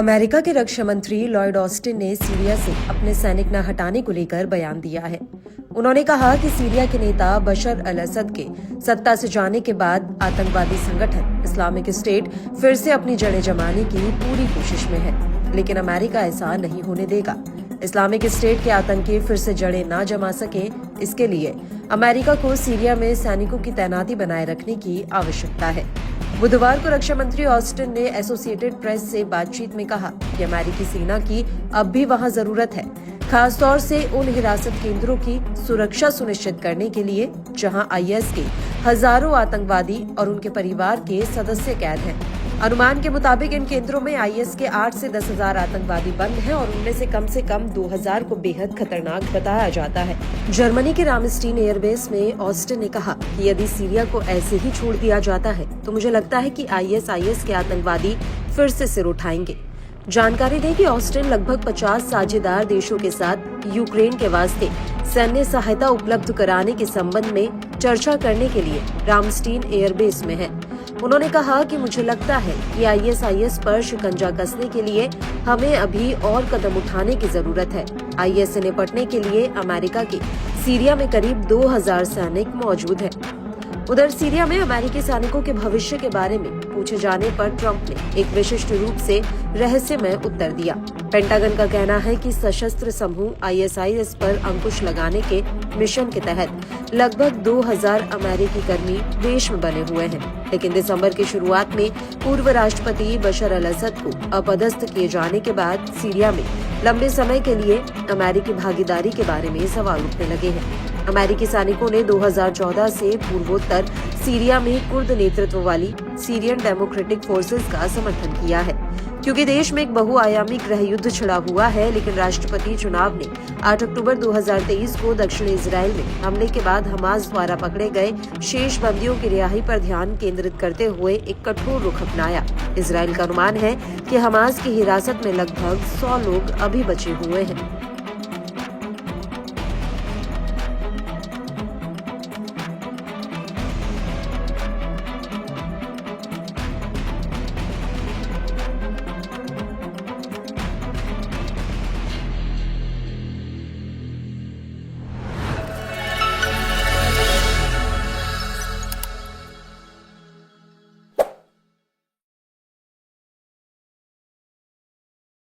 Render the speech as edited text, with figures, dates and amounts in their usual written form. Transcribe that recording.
America के रक्षा मंत्री Lloyd Austin ने सीरिया से अपने सैनिक न हटाने को लेकर बयान दिया है। उन्होंने कहा कि सीरिया के नेता बशर अल असद के सत्ता से जाने के बाद आतंकवादी संगठन इस्लामिक स्टेट फिर से अपनी जड़ें जमाने की पूरी कोशिश में है, लेकिन अमेरिका ऐसा नहीं होने देगा। इस्लामिक स्टेट के आतंकी फिर से जड़ें न जमा सके, इसके लिए अमेरिका को सीरिया में सैनिकों की तैनाती बनाए रखने की आवश्यकता है। बुधवार को रक्षा मंत्री ऑस्टिन ने एसोसिएटेड प्रेस से बातचीत में कहा कि अमेरिकी सेना की अब भी वहां जरूरत है, खासतौर से उन हिरासत केंद्रों की सुरक्षा सुनिश्चित करने के लिए जहां आईएस के हजारों आतंकवादी और उनके परिवार के सदस्य कैद हैं। अनुमान के मुताबिक इन केंद्रों में आईएस के 8 से 10 हजार आतंकवादी बंद हैं और उनमें से कम 2000 को बेहद खतरनाक बताया जाता है। जर्मनी के रामस्टीन एयरबेस में ऑस्टिन ने कहा कि यदि सीरिया को ऐसे ही छोड़ दिया जाता है तो मुझे लगता है कि आईएस के आतंकवादी फिर से सिर उठाएंगे। जानकारी दें कि ऑस्टिन लगभग 50 साझेदार देशों के साथ यूक्रेन के वास्ते सैन्य सहायता उपलब्ध कराने के संबंध में चर्चा करने के लिए रामस्टीन एयरबेस में है। उन्होंने कहा कि मुझे लगता है कि आईएस पर शिकंजा कसने के लिए हमें अभी और कदम उठाने की जरूरत है। आईएस से निपटने के लिए अमेरिका के सीरिया में करीब 2000 सैनिक मौजूद हैं। उधर सीरिया में अमेरिकी सैनिकों के भविष्य के बारे में पूछे जाने पर ट्रंप ने एक विशिष्ट रूप से रहस्यमय उत्तर दिया। पेंटागन का कहना है कि सशस्त्र समूह आईएस पर अंकुश लगाने के मिशन के तहत लगभग 2000 अमेरिकी कर्मी देश में बने हुए हैं, लेकिन दिसंबर की शुरुआत में पूर्व राष्ट्रपति बशर अल असद को अपदस्थ किए जाने के बाद सीरिया में लंबे समय के लिए अमेरिकी भागीदारी के बारे में सवाल उठने लगे हैं। अमेरिकी सैनिकों ने 2014 से पूर्वोत्तर सीरिया में कुर्द नेतृत्व वाली सीरियन डेमोक्रेटिक फोर्सेस का समर्थन किया है, क्योंकि देश में एक बहुआयामी गृह युद्ध छिड़ा हुआ है। लेकिन राष्ट्रपति चुनाव ने 8 अक्टूबर 2023 को दक्षिणी इजराइल में हमले के बाद हमास द्वारा पकड़े गए शेष बंदियों की रिहाई पर ध्यान केंद्रित करते हुए एक कठोर रुख अपनाया। इजराइल का अनुमान है कि हमास की हिरासत में लगभग 100 लोग अभी बचे हुए हैं।